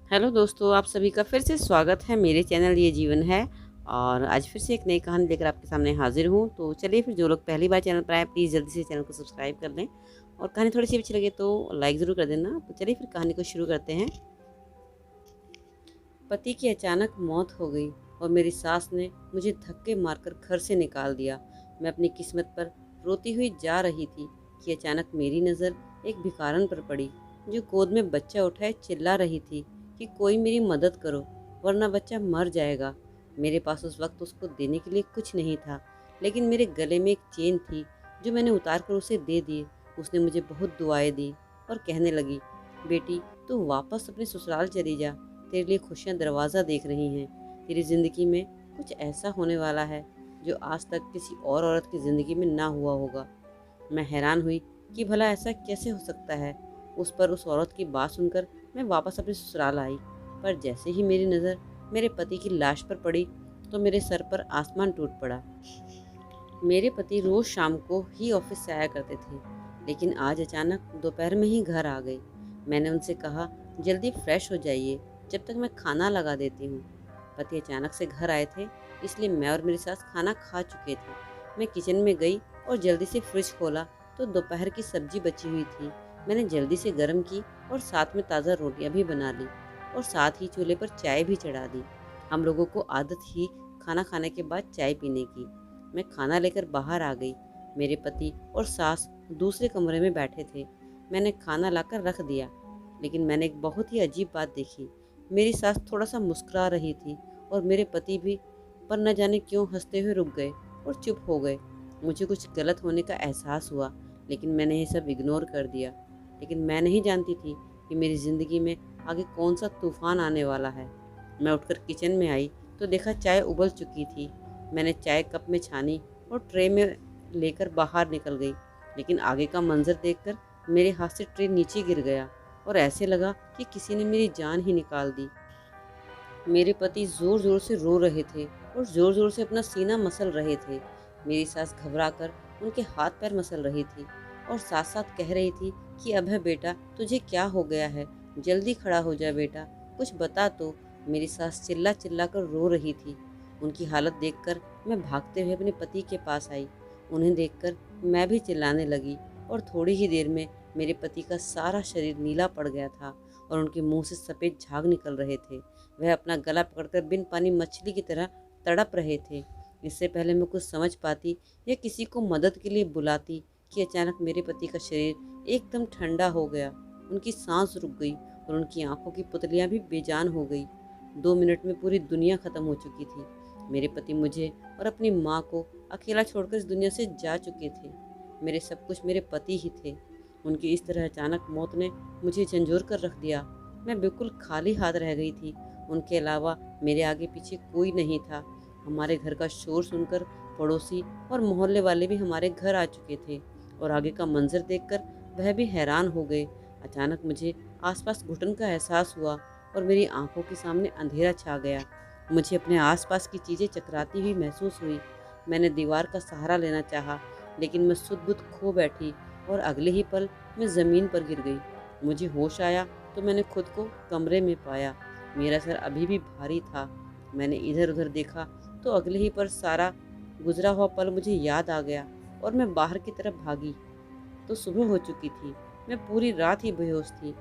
Hello दोस्तों, आप सभी का फिर से स्वागत है मेरे चैनल ये जीवन है। और आज फिर से एक नई कहानी लेकर आपके सामने हाजिर हूँ। तो चलिए फिर, जो लोग पहली बार चैनल पर आए प्लीज़ जल्दी से चैनल को सब्सक्राइब कर लें और कहानी थोड़ी सी अच्छी लगे तो लाइक ज़रूर कर देना। तो चलिए फिर कहानी को शुरू करते हैं। पति की अचानक मौत हो गई और मेरी सास ने मुझे धक्के मारकर घर से निकाल दिया। मैं अपनी किस्मत पर रोती हुई जा रही थी कि अचानक मेरी नज़र एक भिखारन पर पड़ी, जो गोद में बच्चा उठाए चिल्ला रही थी कि कोई मेरी मदद करो वरना बच्चा मर जाएगा। मेरे पास उस वक्त उसको देने के लिए कुछ नहीं था, लेकिन मेरे गले में एक चेन थी जो मैंने उतार कर उसे दे दी। उसने मुझे बहुत दुआएं दी और कहने लगी, बेटी तू वापस अपने ससुराल चली जा, तेरे लिए खुशियाँ दरवाज़ा देख रही हैं। तेरी ज़िंदगी में कुछ ऐसा होने वाला है जो आज तक किसी और औरत की ज़िंदगी में ना हुआ होगा। मैं हैरान हुई कि भला ऐसा कैसे हो सकता है। उस औरत की बात सुनकर मैं वापस अपने ससुराल आई, पर जैसे ही मेरी नज़र मेरे पति की लाश पर पड़ी तो मेरे सर पर आसमान टूट पड़ा। मेरे पति रोज़ शाम को ही ऑफिस से आया करते थे, लेकिन आज अचानक दोपहर में ही घर आ गए। मैंने उनसे कहा, जल्दी फ्रेश हो जाइए, जब तक मैं खाना लगा देती हूँ। पति अचानक से घर आए थे, इसलिए मैं और मेरी सास खाना खा चुके थे। मैं किचन में गई और जल्दी से फ्रिज खोला तो दोपहर की सब्जी बची हुई थी। मैंने जल्दी से गर्म की और साथ में ताज़ा रोटियां भी बना ली और साथ ही चूल्हे पर चाय भी चढ़ा दी। हम लोगों को आदत ही खाना खाने के बाद चाय पीने की। मैं खाना लेकर बाहर आ गई। मेरे पति और सास दूसरे कमरे में बैठे थे। मैंने खाना लाकर रख दिया, लेकिन मैंने एक बहुत ही अजीब बात देखी। मेरी सास थोड़ा सा मुस्कुरा रही थी और मेरे पति भी, पर न जाने क्यों हंसते हुए रुक गए और चुप हो गए। मुझे कुछ गलत होने का एहसास हुआ, लेकिन मैंने ये सब इग्नोर कर दिया। लेकिन मैं नहीं जानती थी कि मेरी ज़िंदगी में आगे कौन सा तूफान आने वाला है। मैं उठकर किचन में आई तो देखा चाय उबल चुकी थी। मैंने चाय कप में छानी और ट्रे में लेकर बाहर निकल गई, लेकिन आगे का मंजर देखकर मेरे हाथ से ट्रे नीचे गिर गया और ऐसे लगा कि किसी ने मेरी जान ही निकाल दी। मेरे पति ज़ोर ज़ोर से रो रहे थे और ज़ोर ज़ोर से अपना सीना मसल रहे थे। मेरी सास घबराकर उनके हाथ पैर मसल रही थी और साथ साथ कह रही थी कि अभय बेटा, तुझे क्या हो गया है, जल्दी खड़ा हो जा बेटा, कुछ बता तो। मेरी सास चिल्ला चिल्ला कर रो रही थी। उनकी हालत देखकर मैं भागते हुए अपने पति के पास आई। उन्हें देखकर मैं भी चिल्लाने लगी और थोड़ी ही देर में मेरे पति का सारा शरीर नीला पड़ गया था और उनके मुंह से सफ़ेद झाग निकल रहे थे। वह अपना गला पकड़कर बिन पानी मछली की तरह तड़प रहे थे। इससे पहले मैं कुछ समझ पाती या किसी को मदद के लिए बुलाती कि अचानक मेरे पति का शरीर एकदम ठंडा हो गया। उनकी सांस रुक गई और उनकी आंखों की पुतलियां भी बेजान हो गई। 2 मिनट में पूरी दुनिया खत्म हो चुकी थी। मेरे पति मुझे और अपनी माँ को अकेला छोड़कर इस दुनिया से जा चुके थे। मेरे सब कुछ मेरे पति ही थे। उनकी इस तरह अचानक मौत ने मुझे झंझोर कर रख दिया। मैं बिल्कुल खाली हाथ रह गई थी। उनके अलावा मेरे आगे पीछे कोई नहीं था। हमारे घर का शोर सुनकर पड़ोसी और मोहल्ले वाले भी हमारे घर आ चुके थे और आगे का मंजर देखकर वह भी हैरान हो गए। अचानक मुझे आसपास घुटन का एहसास हुआ और मेरी आंखों के सामने अंधेरा छा गया। मुझे अपने आसपास की चीज़ें चकराती हुई महसूस हुई। मैंने दीवार का सहारा लेना चाहा, लेकिन मैं सुध-बुध खो बैठी और अगले ही पल मैं ज़मीन पर गिर गई। मुझे होश आया तो मैंने खुद को कमरे में पाया। मेरा सर अभी भी भारी था। मैंने इधर-उधर देखा तो अगले ही पल सारा गुजरा हुआ पल मुझे याद आ गया और मैं बाहर की तरफ भागी तो सुबह हो चुकी थी। मैं पूरी रात ही बेहोश थी।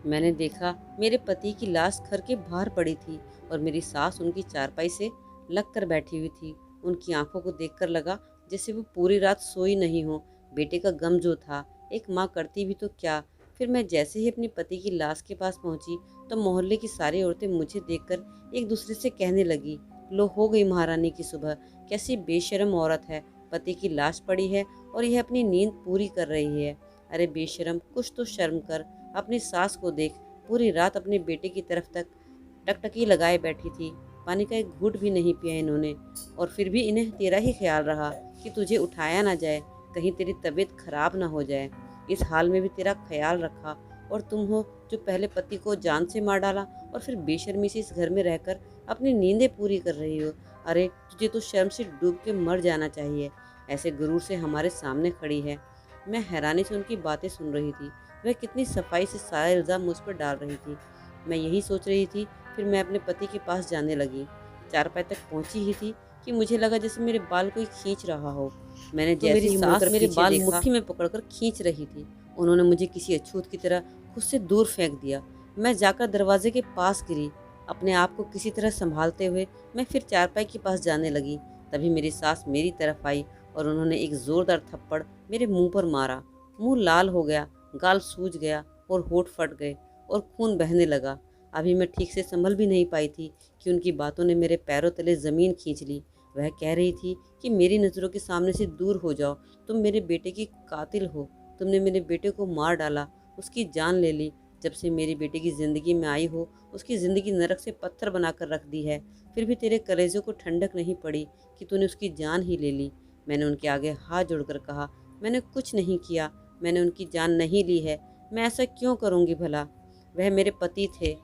मैंने देखा मेरे पति की लाश घर के बाहर पड़ी थी और मेरी सास उनकी चारपाई से लग कर बैठी हुई थी। उनकी आंखों को देखकर लगा जैसे वो पूरी रात सोई नहीं हो। बेटे का गम जो था एक माँ करती भी तो क्या। फिर मैं जैसे ही अपने पति की लाश के पास पहुंची तो मोहल्ले की सारी औरतें मुझे देखकर एक दूसरे से कहने लगी, लो हो गई महारानी की सुबह, कैसी बेशर्म औरत है, पति की लाश पड़ी है और यह अपनी नींद पूरी कर रही है। अरे बेशर्म, कुछ तो शर्म कर, अपनी सास को देख, पूरी रात अपने बेटे की तरफ तक टकटकी लगाए बैठी थी, पानी का एक घूंट भी नहीं पिया इन्होंने, और फिर भी इन्हें तेरा ही ख्याल रहा कि तुझे उठाया ना जाए, कहीं तेरी तबीयत खराब ना हो जाए। इस हाल में भी तेरा ख्याल रखा, और तुम हो जो पहले पति को जान से मार डाला और फिर बेशर्मी से इस घर में रहकर अपनी नींदें पूरी कर रही हो। अरे तुझे तो शर्म से डूब के मर जाना चाहिए। ऐसे गुरूर से हमारे सामने खड़ी है। मैं हैरानी से उनकी बातें सुन रही थी। वह कितनी सफाई से सारा इल्ज़ाम मुझ पर डाल रही थी। मैं यही सोच रही थी, फिर मैं अपने पति के पास जाने लगी। चारपाई तक पहुंची ही थी कि मुझे लगा जैसे मेरे बाल कोई खींच रहा हो। मैंने तो जैसे मेरी ही सास मुड़कर मेरे पीछे बाल देखा, मुट्ठी में पकड़कर खींच रही थी। उन्होंने मुझे किसी अछूत की तरह खुद से दूर फेंक दिया। मैं जाकर दरवाजे के पास गिरी। अपने आप को किसी तरह संभालते हुए मैं फिर चारपाई के पास जाने लगी। तभी मेरी सास मेरी तरफ आई और उन्होंने एक जोरदार थप्पड़ मेरे मुंह पर मारा। मुंह लाल हो गया, गाल सूज गया और होंठ फट गए और खून बहने लगा। अभी मैं ठीक से संभल भी नहीं पाई थी कि उनकी बातों ने मेरे पैरों तले ज़मीन खींच ली। वह कह रही थी कि मेरी नज़रों के सामने से दूर हो जाओ, तुम मेरे बेटे की कातिल हो, तुमने मेरे बेटे को मार डाला, उसकी जान ले ली। जब से मेरी बेटी की ज़िंदगी में आई हो, उसकी ज़िंदगी नरक से पत्थर बनाकर रख दी है। फिर भी तेरे कलेजों को ठंडक नहीं पड़ी कि तूने उसकी जान ही ले ली। मैंने उनके आगे हाथ जोड़कर कहा, मैंने कुछ नहीं किया, मैंने उनकी जान नहीं ली है। मैं ऐसा क्यों करूँगी भला? वह मेरे पति थे।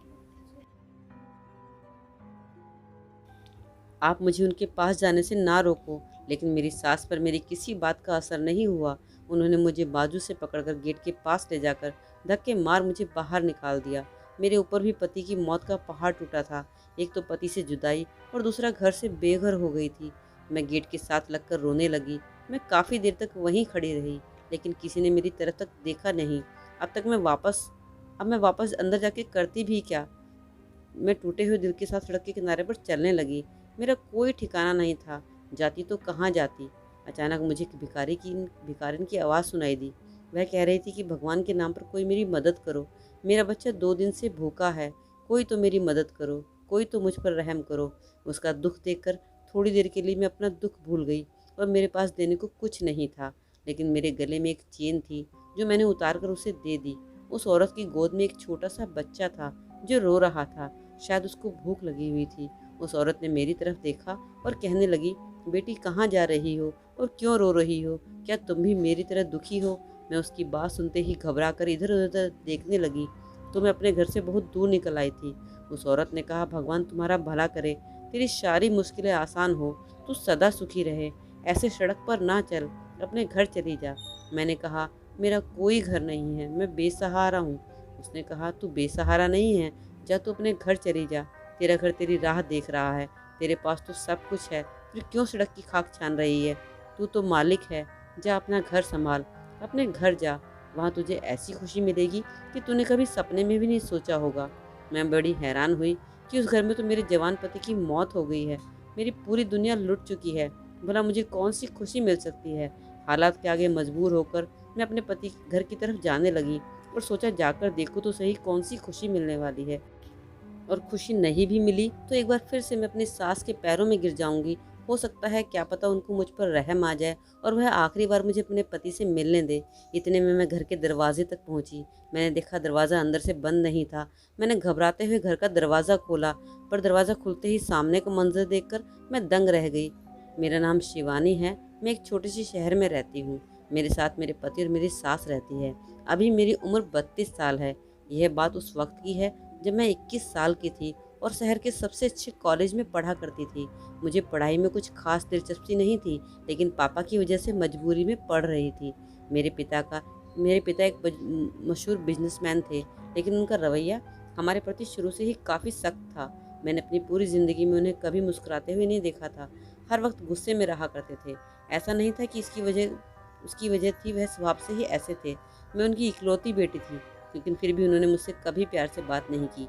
आप मुझे उनके पास जाने से ना रोको। लेकिन मेरी सास पर मेरी किसी बात का असर नहीं हुआ। उन्होंने मुझे बाजू से पकड़कर गेट के पास ले जाकर धक्के मार मुझे बाहर निकाल दिया। मेरे ऊपर भी पति की मौत का पहाड़ टूटा था। एक तो पति से जुदाई और दूसरा घर से बेघर हो गई थी। मैं गेट के साथ लगकर रोने लगी। मैं काफ़ी देर तक वहीं खड़ी रही, लेकिन किसी ने मेरी तरफ तक देखा नहीं। अब मैं वापस अंदर जाके करती भी क्या? मैं टूटे हुए दिल के साथ सड़क के किनारे पर चलने लगी। मेरा कोई ठिकाना नहीं था, जाती तो कहाँ जाती। अचानक मुझे एक भिखारिन की आवाज़ सुनाई दी। वह कह रही थी कि भगवान के नाम पर कोई मेरी मदद करो, मेरा बच्चा 2 दिन से भूखा है, कोई तो मेरी मदद करो, कोई तो मुझ पर रहम करो। उसका दुख देखकर थोड़ी देर के लिए मैं अपना दुख भूल गई और मेरे पास देने को कुछ नहीं था। लेकिन मेरे गले में एक चेन थी जो मैंने उतार कर उसे दे दी। उस औरत की गोद में एक छोटा सा बच्चा था जो रो रहा था, शायद उसको भूख लगी हुई थी। उस औरत ने मेरी तरफ देखा और कहने लगी, बेटी कहाँ जा रही हो और क्यों रो रही हो? क्या तुम भी मेरी तरह दुखी हो? मैं उसकी बात सुनते ही घबरा कर इधर उधर देखने लगी तो मैं अपने घर से बहुत दूर निकल आई थी। उस औरत ने कहा, भगवान तुम्हारा भला करे, तेरी सारी मुश्किलें आसान हो, तू सदा सुखी रहे, ऐसे सड़क पर ना चल, अपने घर चली जा। मैंने कहा, मेरा कोई घर नहीं है, मैं बेसहारा हूँ। उसने कहा, तू बेसहारा नहीं है, जा तू अपने घर चली जा, तेरा घर तेरी राह देख रहा है, तेरे पास तो सब कुछ है, फिर क्यों सड़क की खाक छान रही है? तू तो मालिक है, जा अपना घर संभाल, अपने घर जा, वहाँ तुझे ऐसी खुशी मिलेगी कि तूने कभी सपने में भी नहीं सोचा होगा। मैं बड़ी हैरान हुई कि उस घर में तो मेरे जवान पति की मौत हो गई है, मेरी पूरी दुनिया लुट चुकी है, भला मुझे कौन सी खुशी मिल सकती है? हालात के आगे मजबूर होकर मैं अपने पति के घर की तरफ जाने लगी और सोचा जाकर देखूँ तो सही कौन सी खुशी मिलने वाली है। और खुशी नहीं भी मिली तो एक बार फिर से मैं अपनी सास के पैरों में गिर जाऊंगी। हो सकता है, क्या पता, उनको मुझ पर रहम आ जाए और वह आखिरी बार मुझे अपने पति से मिलने दे। इतने में मैं घर के दरवाजे तक पहुंची। मैंने देखा दरवाज़ा अंदर से बंद नहीं था। मैंने घबराते हुए घर का दरवाज़ा खोला, पर दरवाज़ा खुलते ही सामने का मंजर देखकर मैं दंग रह गई। मेरा नाम शिवानी है, मैं एक छोटे से शहर में रहती हूँ। मेरे साथ मेरे पति और मेरी सास रहती है। अभी मेरी उम्र 32 साल है। यह बात उस वक्त की है जब मैं 21 साल की थी और शहर के सबसे अच्छे कॉलेज में पढ़ा करती थी। मुझे पढ़ाई में कुछ खास दिलचस्पी नहीं थी, लेकिन पापा की वजह से मजबूरी में पढ़ रही थी। मेरे पिता एक मशहूर बिजनेसमैन थे, लेकिन उनका रवैया हमारे प्रति शुरू से ही काफ़ी सख्त था। मैंने अपनी पूरी ज़िंदगी में उन्हें कभी मुस्कुराते हुए नहीं देखा था। हर वक्त गुस्से में रहा करते थे। ऐसा नहीं था कि उसकी वजह थी, वह स्वभाव से ही ऐसे थे। मैं उनकी इकलौती बेटी थी, लेकिन फिर भी उन्होंने मुझसे कभी प्यार से बात नहीं की।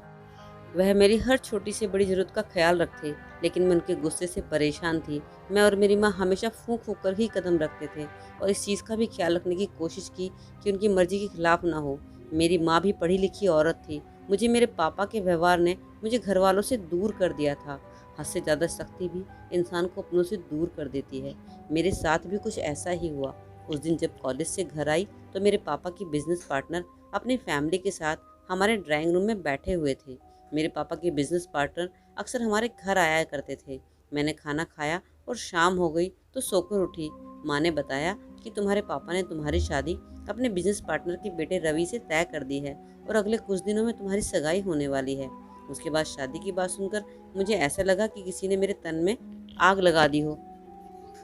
वह मेरी हर छोटी से बड़ी ज़रूरत का ख्याल रखते, लेकिन मैं उनके गुस्से से परेशान थी। मैं और मेरी माँ हमेशा फूंक फूंक कर ही कदम रखते थे और इस चीज़ का भी ख्याल रखने की कोशिश की कि उनकी मर्जी के खिलाफ ना हो। मेरी माँ भी पढ़ी लिखी औरत थी। मुझे मेरे पापा के व्यवहार ने मुझे घर वालों से दूर कर दिया था। हद से ज़्यादा सख्ती भी इंसान को अपनों से दूर कर देती है। मेरे साथ भी कुछ ऐसा ही हुआ। उस दिन जब कॉलेज से घर आई तो मेरे पापा की बिजनेस पार्टनर अपनी फैमिली के साथ हमारे ड्राइंग रूम में बैठे हुए थे। मेरे पापा के बिजनेस पार्टनर अक्सर हमारे घर आया करते थे। मैंने खाना खाया और शाम हो गई तो सोकर उठी। माँ ने बताया कि तुम्हारे पापा ने तुम्हारी शादी अपने बिजनेस पार्टनर के बेटे रवि से तय कर दी है और अगले कुछ दिनों में तुम्हारी सगाई होने वाली है। उसके बाद शादी की बात सुनकर मुझे ऐसा लगा कि किसी ने मेरे तन में आग लगा दी हो।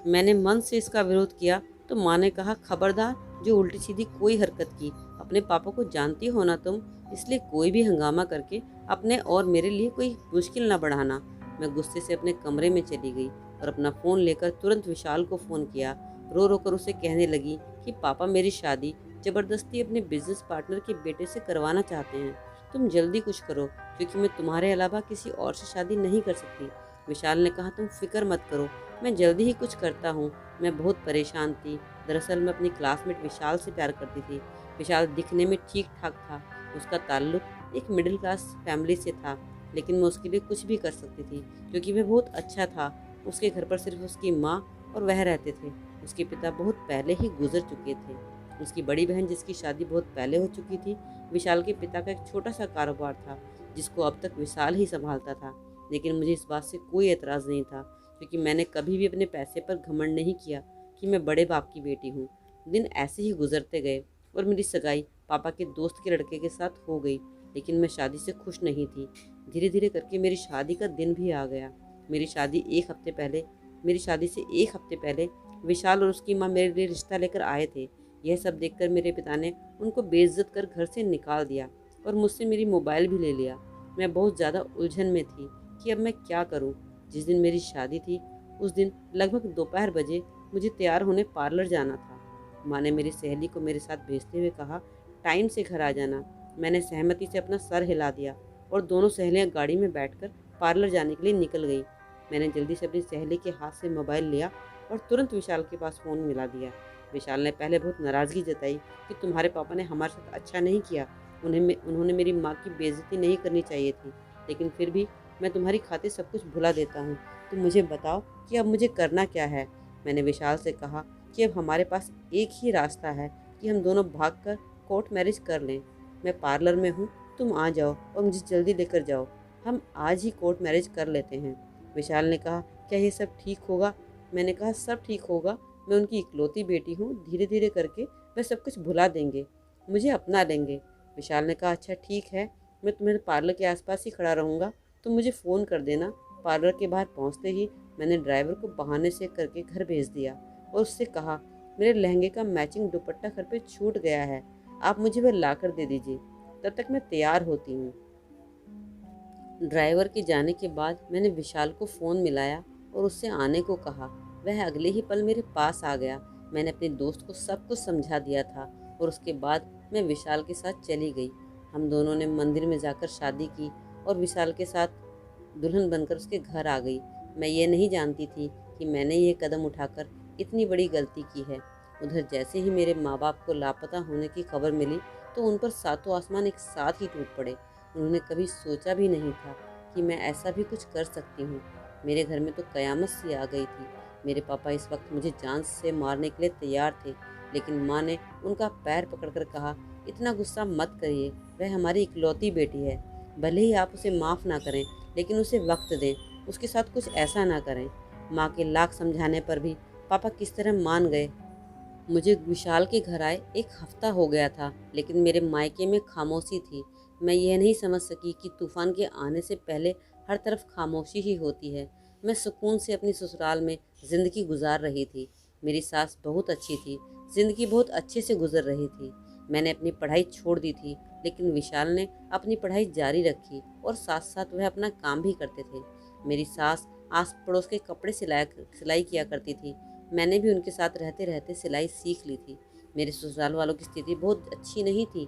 मैंने मन से इसका विरोध किया तो माँ ने कहा, खबरदार, जो उल्टी सीधी कोई हरकत की, अपने पापा को जानती हो ना तुम, इसलिए कोई भी हंगामा करके अपने और मेरे लिए कोई मुश्किल ना बढ़ाना। मैं गुस्से से अपने कमरे में चली गई और अपना फ़ोन लेकर तुरंत विशाल को फ़ोन किया। रो रो कर उसे कहने लगी कि पापा मेरी शादी ज़बरदस्ती अपने बिजनेस पार्टनर के बेटे से करवाना चाहते हैं। तुम जल्दी कुछ करो, क्योंकि मैं तुम्हारे अलावा किसी और से शादी नहीं कर सकती। विशाल ने कहा, तुम फिक्र मत करो, मैं जल्दी ही कुछ करता हूँ। मैं बहुत परेशान थी। दरअसल मैं अपनी क्लासमेट विशाल से प्यार करती थी। विशाल दिखने में ठीक ठाक था। उसका ताल्लुक एक मिडिल क्लास फैमिली से था, लेकिन मैं उसके लिए कुछ भी कर सकती थी, क्योंकि वह बहुत अच्छा था। उसके घर पर सिर्फ उसकी माँ और वह रहते थे। उसके पिता बहुत पहले ही गुजर चुके थे। उसकी बड़ी बहन, जिसकी शादी बहुत पहले हो चुकी थी, विशाल के पिता का एक छोटा सा कारोबार था, जिसको अब तक विशाल ही संभालता था। लेकिन मुझे इस बात से कोई एतराज़ नहीं था, क्योंकि मैंने कभी भी अपने पैसे पर घमंड नहीं किया कि मैं बड़े बाप की बेटी हूँ। दिन ऐसे ही गुजरते गए और मेरी सगाई पापा के दोस्त के लड़के के साथ हो गई, लेकिन मैं शादी से खुश नहीं थी। धीरे धीरे करके मेरी शादी का दिन भी आ गया। मेरी शादी से एक हफ्ते पहले विशाल और उसकी माँ मेरे लिए रिश्ता लेकर आए थे। यह सब देखकर मेरे पिता ने उनको बेइज्जत कर घर से निकाल दिया और मुझसे मेरी मोबाइल भी ले लिया। मैं बहुत ज़्यादा उलझन में थी कि अब मैं क्या करूं। जिस दिन मेरी शादी थी, उस दिन लगभग दोपहर बजे मुझे तैयार होने पार्लर जाना था। माँ ने मेरी सहेली को मेरे साथ भेजते हुए कहा, टाइम से घर आ जाना। मैंने सहमति से अपना सर हिला दिया और दोनों सहेलियाँ गाड़ी में बैठकर पार्लर जाने के लिए निकल गई। मैंने जल्दी से अपनी सहेली के हाथ से मोबाइल लिया और तुरंत विशाल के पास फ़ोन मिला दिया। विशाल ने पहले बहुत नाराज़गी जताई कि तुम्हारे पापा ने हमारे साथ अच्छा नहीं किया, उन्होंने मेरी माँ की बेइज्जती नहीं करनी चाहिए थी, लेकिन फिर भी मैं तुम्हारी खातिर सब कुछ भुला देता हूँ। तुम मुझे बताओ कि अब मुझे करना क्या है। मैंने विशाल से कहा कि अब हमारे पास एक ही रास्ता है कि हम दोनों भागकर कोर्ट मैरिज कर लें। मैं पार्लर में हूँ, तुम आ जाओ और मुझे जल्दी लेकर जाओ। हम आज ही कोर्ट मैरिज कर लेते हैं। विशाल ने कहा, क्या ये सब ठीक होगा? मैंने कहा, सब ठीक होगा। मैं उनकी इकलौती बेटी हूँ, धीरे धीरे करके वह सब कुछ भुला देंगे, मुझे अपना लेंगे। विशाल ने कहा, अच्छा ठीक है, मैं तुम्हें पार्लर के आसपास ही खड़ा रहूँगा, तुम मुझे फ़ोन कर देना। पार्लर के बाहर पहुँचते ही मैंने ड्राइवर को बहाने से करके घर भेज दिया और उससे कहा, मेरे लहंगे का मैचिंग दुपट्टा घर पे छूट गया है, आप मुझे वह ला कर दे दीजिए, तब तक मैं तैयार होती हूँ। ड्राइवर के जाने के बाद मैंने विशाल को फ़ोन मिलाया और उससे आने को कहा। वह अगले ही पल मेरे पास आ गया। मैंने अपने दोस्त को सब कुछ समझा दिया था और उसके बाद मैं विशाल के साथ चली गई। हम दोनों ने मंदिर में जाकर शादी की और विशाल के साथ दुल्हन बनकर उसके घर आ गई। मैं ये नहीं जानती थी कि मैंने ये कदम उठाकर इतनी बड़ी गलती की है। उधर जैसे ही मेरे माँ बाप को लापता होने की खबर मिली, तो उन पर सातों आसमान एक साथ ही टूट पड़े। उन्होंने कभी सोचा भी नहीं था कि मैं ऐसा भी कुछ कर सकती हूँ। मेरे घर में तो कयामत सी आ गई थी। मेरे पापा इस वक्त मुझे जान से मारने के लिए तैयार थे, लेकिन माँ ने उनका पैर पकड़कर कहा, इतना गुस्सा मत करिए, वह हमारी इकलौती बेटी है। भले ही आप उसे माफ़ ना करें, लेकिन उसे वक्त दें, उसके साथ कुछ ऐसा ना करें। माँ के लाख समझाने पर भी पापा किस तरह मान गए। मुझे विशाल के घर आए एक हफ्ता हो गया था, लेकिन मेरे मायके में खामोशी थी। मैं यह नहीं समझ सकी कि तूफान के आने से पहले हर तरफ खामोशी ही होती है। मैं सुकून से अपनी ससुराल में ज़िंदगी गुजार रही थी। मेरी सास बहुत अच्छी थी, ज़िंदगी बहुत अच्छे से गुजर रही थी। मैंने अपनी पढ़ाई छोड़ दी थी, लेकिन विशाल ने अपनी पढ़ाई जारी रखी और साथ साथ वह अपना काम भी करते थे। मेरी सास आस पड़ोस के कपड़े सिलाई किया करती थी। मैंने भी उनके साथ रहते रहते सिलाई सीख ली थी। मेरे ससुराल वालों की स्थिति बहुत अच्छी नहीं थी।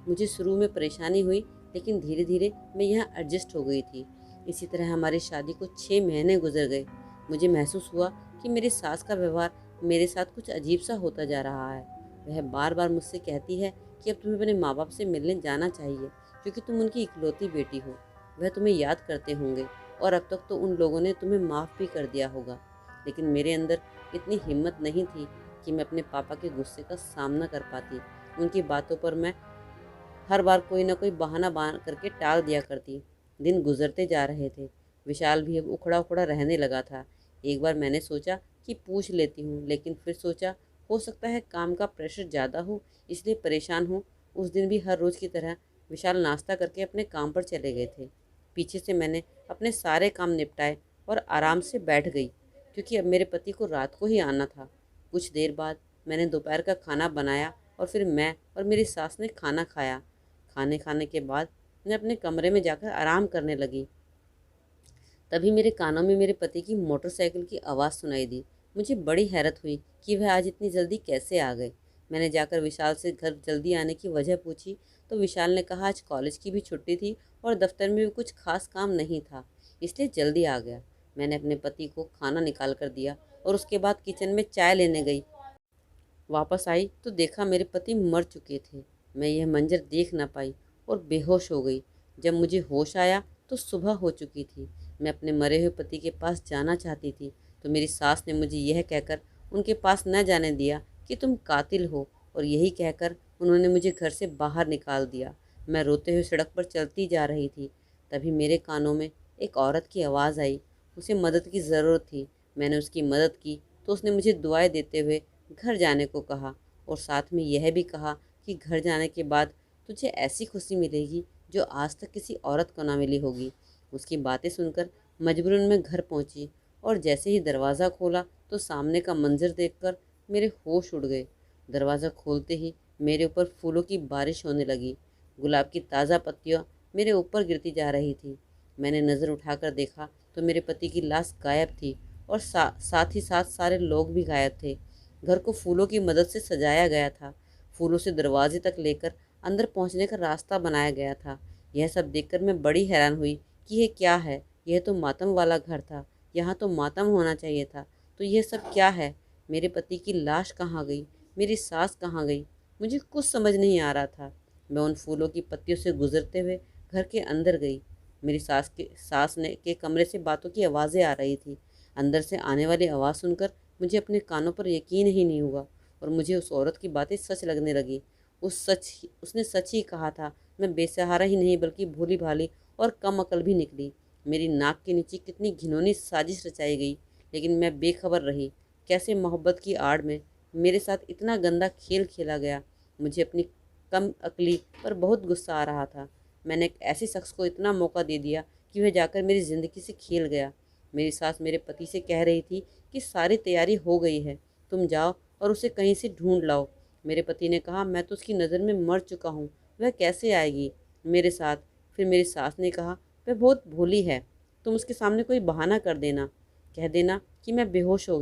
मुझे शुरू में परेशानी हुई, लेकिन धीरे धीरे मैं यहाँ एडजस्ट हो गई थी। इसी तरह हमारी शादी को 6 महीने गुजर गए। मुझे महसूस हुआ कि मेरी सास का व्यवहार मेरे साथ कुछ अजीब सा होता जा रहा है। वह बार बार मुझसे कहती है कि अब तुम्हें अपने माँ बाप से मिलने जाना चाहिए, क्योंकि तुम उनकी इकलौती बेटी हो। वह तुम्हें याद करते होंगे और अब तक तो उन लोगों ने तुम्हें माफ़ भी कर दिया होगा। लेकिन मेरे अंदर इतनी हिम्मत नहीं थी कि मैं अपने पापा के गुस्से का सामना कर पाती। उनकी बातों पर मैं हर बार कोई ना कोई बहाना बना करके टाल दिया करती। दिन गुजरते जा रहे थे। विशाल भी अब उखड़ा उखड़ा रहने लगा था। एक बार मैंने सोचा कि पूछ लेती हूँ, लेकिन फिर सोचा हो सकता है काम का प्रेशर ज़्यादा हो, इसलिए परेशान हूँ। उस दिन भी हर रोज़ की तरह विशाल नाश्ता करके अपने काम पर चले गए थे। पीछे से मैंने अपने सारे काम निपटाए और आराम से बैठ गई, क्योंकि अब मेरे पति को रात को ही आना था। कुछ देर बाद मैंने दोपहर का खाना बनाया और फिर मैं और मेरी सास ने खाना खाया। खाने खाने के बाद मैं अपने कमरे में जाकर आराम करने लगी। तभी मेरे कानों में मेरे पति की मोटरसाइकिल की आवाज़ सुनाई दी। मुझे बड़ी हैरत हुई कि वह आज इतनी जल्दी कैसे आ गए। मैंने जाकर विशाल से घर जल्दी आने की वजह पूछी तो विशाल ने कहा आज कॉलेज की भी छुट्टी थी और दफ्तर में भी कुछ खास काम नहीं था, इसलिए जल्दी आ गया। मैंने अपने पति को खाना निकाल कर दिया और उसके बाद किचन में चाय लेने गई। वापस आई तो देखा मेरे पति मर चुके थे। मैं यह मंजर देख न पाई और बेहोश हो गई। जब मुझे होश आया तो सुबह हो चुकी थी। मैं अपने मरे हुए पति के पास जाना चाहती थी तो मेरी सास ने मुझे यह कहकर उनके पास न जाने दिया कि तुम कातिल हो, और यही कहकर उन्होंने मुझे घर से बाहर निकाल दिया। मैं रोते हुए सड़क पर चलती जा रही थी। तभी मेरे कानों में एक औरत की आवाज़ आई। उसे मदद की ज़रूरत थी। मैंने उसकी मदद की तो उसने मुझे दुआएं देते हुए घर जाने को कहा और साथ में यह भी कहा कि घर जाने के बाद तुझे ऐसी खुशी मिलेगी जो आज तक किसी औरत को ना मिली होगी। उसकी बातें सुनकर मजबूरन मैं घर पहुंची और जैसे ही दरवाज़ा खोला तो सामने का मंजर देखकर मेरे होश उड़ गए। दरवाज़ा खोलते ही मेरे ऊपर फूलों की बारिश होने लगी। गुलाब की ताज़ा पत्तियाँ मेरे ऊपर गिरती जा रही थी। मैंने नज़र उठाकर देखा तो मेरे पति की लाश गायब थी और साथ ही साथ सारे लोग भी गायब थे। घर को फूलों की मदद से सजाया गया था। फूलों से दरवाजे तक लेकर अंदर पहुंचने का रास्ता बनाया गया था। यह सब देखकर मैं बड़ी हैरान हुई कि यह क्या है। यह तो मातम वाला घर था, यहाँ तो मातम होना चाहिए था। तो यह सब क्या है? मेरे पति की लाश कहाँ गई? मेरी सास कहाँ गई? मुझे कुछ समझ नहीं आ रहा था। मैं उन फूलों की पत्तियों से गुजरते हुए घर के अंदर गई। मेरी सास ने के कमरे से बातों की आवाज़ें आ रही थी। अंदर से आने वाली आवाज़ सुनकर मुझे अपने कानों पर यकीन ही नहीं हुआ और मुझे उस औरत की बातें सच लगने लगी। उसने सच ही कहा था। मैं बेसहारा ही नहीं बल्कि भोली भाली और कम अकल भी निकली। मेरी नाक के नीचे कितनी घिनौनी साजिश रचाई गई, लेकिन मैं बेखबर रही। कैसे मोहब्बत की आड़ में मेरे साथ इतना गंदा खेल खेला गया। मुझे अपनी कम अकली पर बहुत गुस्सा आ रहा था। मैंने एक ऐसे शख्स को इतना मौका दे दिया कि वह जाकर मेरी ज़िंदगी से खेल गया। मेरी सास मेरे पति से कह रही थी कि सारी तैयारी हो गई है, तुम जाओ और उसे कहीं से ढूंढ लाओ। मेरे पति ने कहा मैं तो उसकी नज़र में मर चुका हूँ, वह कैसे आएगी मेरे साथ। फिर मेरी सास ने कहा वह बहुत भोली है, तुम उसके सामने कोई बहाना कर देना, कह देना कि मैं बेहोश हो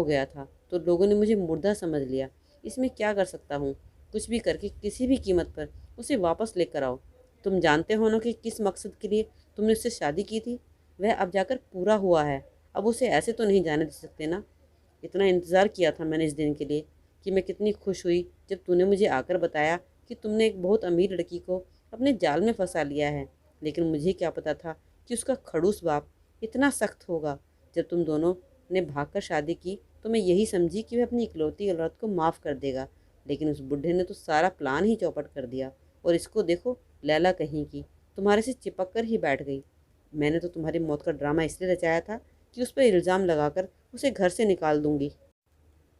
गया था तो लोगों ने मुझे मुर्दा समझ लिया। इसमें क्या कर सकता हूँ? कुछ भी करके किसी भी कीमत पर उसे वापस लेकर आओ। तुम जानते हो ना कि किस मकसद के लिए तुमने उससे शादी की थी। वह अब जाकर पूरा हुआ है। अब उसे ऐसे तो नहीं जाने दे सकते ना। इतना इंतज़ार किया था मैंने इस दिन के लिए कि मैं कितनी खुश हुई जब तूने मुझे आकर बताया कि तुमने एक बहुत अमीर लड़की को अपने जाल में फंसा लिया है। लेकिन मुझे क्या पता था कि उसका खड़ूस बाप इतना सख्त होगा। जब तुम दोनों ने भागकर शादी की तो मैं यही समझी कि वह अपनी इकलौती औलाद को माफ़ कर देगा, लेकिन उस बुढ़े ने तो सारा प्लान ही चौपट कर दिया। और इसको देखो, लैला कहीं की तुम्हारे से चिपक कर ही बैठ गई। मैंने तो तुम्हारी मौत का ड्रामा इसलिए रचाया था कि उस पर इल्ज़ाम लगाकर उसे घर से निकाल दूंगी,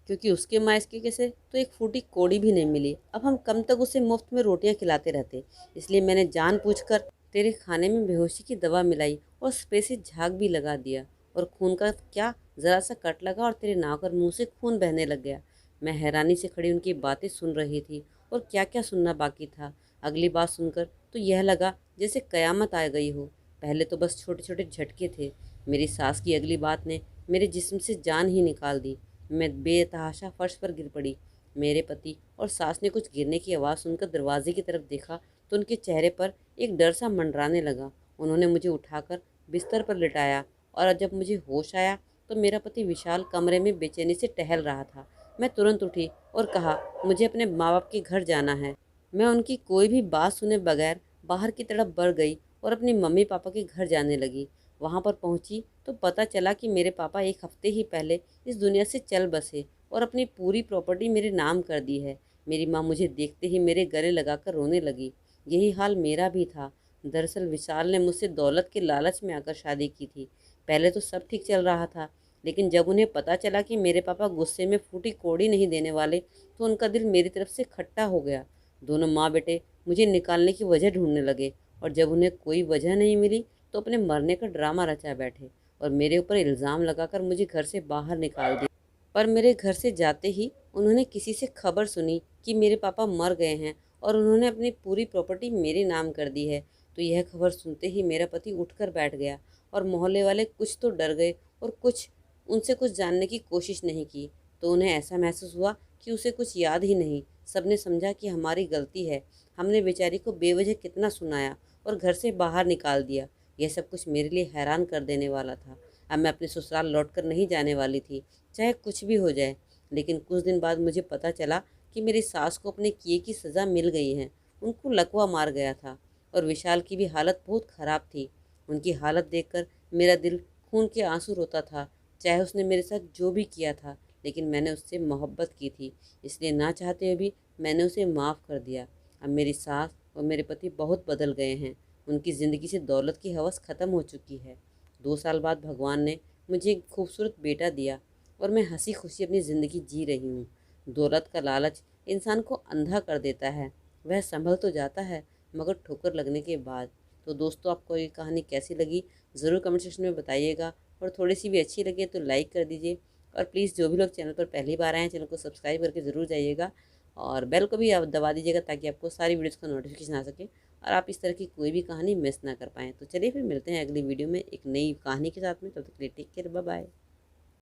क्योंकि उसके मायके से तो एक फूटी कौड़ी भी नहीं मिली। अब हम कम तक उसे मुफ्त में रोटियां खिलाते रहते, इसलिए मैंने जानबूझकर तेरे खाने में बेहोशी की दवा मिलाई और स्प्रे से झाग भी लगा दिया। और खून का क्या, ज़रा सा कट लगा और तेरे नाक और मुंह से खून बहने लग गया। मैं हैरानी से खड़ी उनकी बातें सुन रही थी और क्या क्या सुनना बाकी था। अगली बात सुनकर तो यह लगा जैसे कयामत आ गई हो। पहले तो बस छोटे छोटे झटके थे। मेरी सास की अगली बात ने मेरे जिस्म से जान ही निकाल दी। मैं बेतहाशा फर्श पर गिर पड़ी। मेरे पति और सास ने कुछ गिरने की आवाज़ सुनकर दरवाजे की तरफ देखा तो उनके चेहरे पर एक डर सा मंडराने लगा। उन्होंने मुझे उठाकर बिस्तर पर लिटाया और जब मुझे होश आया तो मेरा पति विशाल कमरे में बेचैनी से टहल रहा था। मैं तुरंत उठी और कहा मुझे अपने माँ बाप के घर जाना है। मैं उनकी कोई भी बात सुने बगैर बाहर की तरफ बढ़ गई और अपनी मम्मी पापा के घर जाने लगी। वहाँ पर पहुँची तो पता चला कि मेरे पापा एक हफ्ते ही पहले इस दुनिया से चल बसे और अपनी पूरी प्रॉपर्टी मेरे नाम कर दी है। मेरी माँ मुझे देखते ही मेरे गले लगाकर रोने लगी। यही हाल मेरा भी था। दरअसल विशाल ने मुझसे दौलत के लालच में आकर शादी की थी। पहले तो सब ठीक चल रहा था, लेकिन जब उन्हें पता चला कि मेरे पापा गुस्से में फूटी कौड़ी नहीं देने वाले तो उनका दिल मेरी तरफ से खट्टा हो गया। दोनों माँ बेटे मुझे निकालने की वजह ढूंढने लगे और जब उन्हें कोई वजह नहीं मिली तो अपने मरने का ड्रामा रचा बैठे और मेरे ऊपर इल्ज़ाम लगाकर मुझे घर से बाहर निकाल दिया। पर मेरे घर से जाते ही उन्होंने किसी से खबर सुनी कि मेरे पापा मर गए हैं और उन्होंने अपनी पूरी प्रॉपर्टी मेरे नाम कर दी है। तो यह खबर सुनते ही मेरा पति उठकर बैठ गया और मोहल्ले वाले कुछ तो डर गए और कुछ उनसे कुछ जानने की कोशिश नहीं की। तो उन्हें ऐसा महसूस हुआ कि उसे कुछ याद ही नहीं। सबने समझा कि हमारी गलती है, हमने बेचारी को बेवजह कितना सुनाया और घर से बाहर निकाल दिया। यह सब कुछ मेरे लिए हैरान कर देने वाला था। अब मैं अपने ससुराल लौटकर नहीं जाने वाली थी, चाहे कुछ भी हो जाए। लेकिन कुछ दिन बाद मुझे पता चला कि मेरी सास को अपने किए की सज़ा मिल गई है। उनको लकवा मार गया था और विशाल की भी हालत बहुत ख़राब थी। उनकी हालत देखकर मेरा दिल खून के आंसू रोता था। चाहे उसने मेरे साथ जो भी किया था, लेकिन मैंने उससे मोहब्बत की थी, इसलिए ना चाहते हुए भी मैंने उसे माफ़ कर दिया। अब मेरी सास और मेरे पति बहुत बदल गए हैं। उनकी ज़िंदगी से दौलत की हवस ख़त्म हो चुकी है। 2 साल बाद भगवान ने मुझे एक खूबसूरत बेटा दिया और मैं हंसी खुशी अपनी ज़िंदगी जी रही हूँ। दौलत का लालच इंसान को अंधा कर देता है। वह संभल तो जाता है, मगर ठोकर लगने के बाद। तो दोस्तों, आपको ये कहानी कैसी लगी ज़रूर कमेंट सेक्शन में बताइएगा, और थोड़ी सी भी अच्छी लगे तो लाइक कर दीजिए। और प्लीज़ जो भी लोग चैनल पर पहली बार आए हैं, चैनल को सब्सक्राइब करके ज़रूर जाइएगा और बेल को भी आप दबा दीजिएगा ताकि आपको सारी वीडियोज़ का नोटिफिकेशन आ सके और आप इस तरह की कोई भी कहानी मिस ना कर पाएँ। तो चलिए फिर मिलते हैं अगली वीडियो में एक नई कहानी के साथ में। तब तक के लिए टेक केयर, बाय बाय।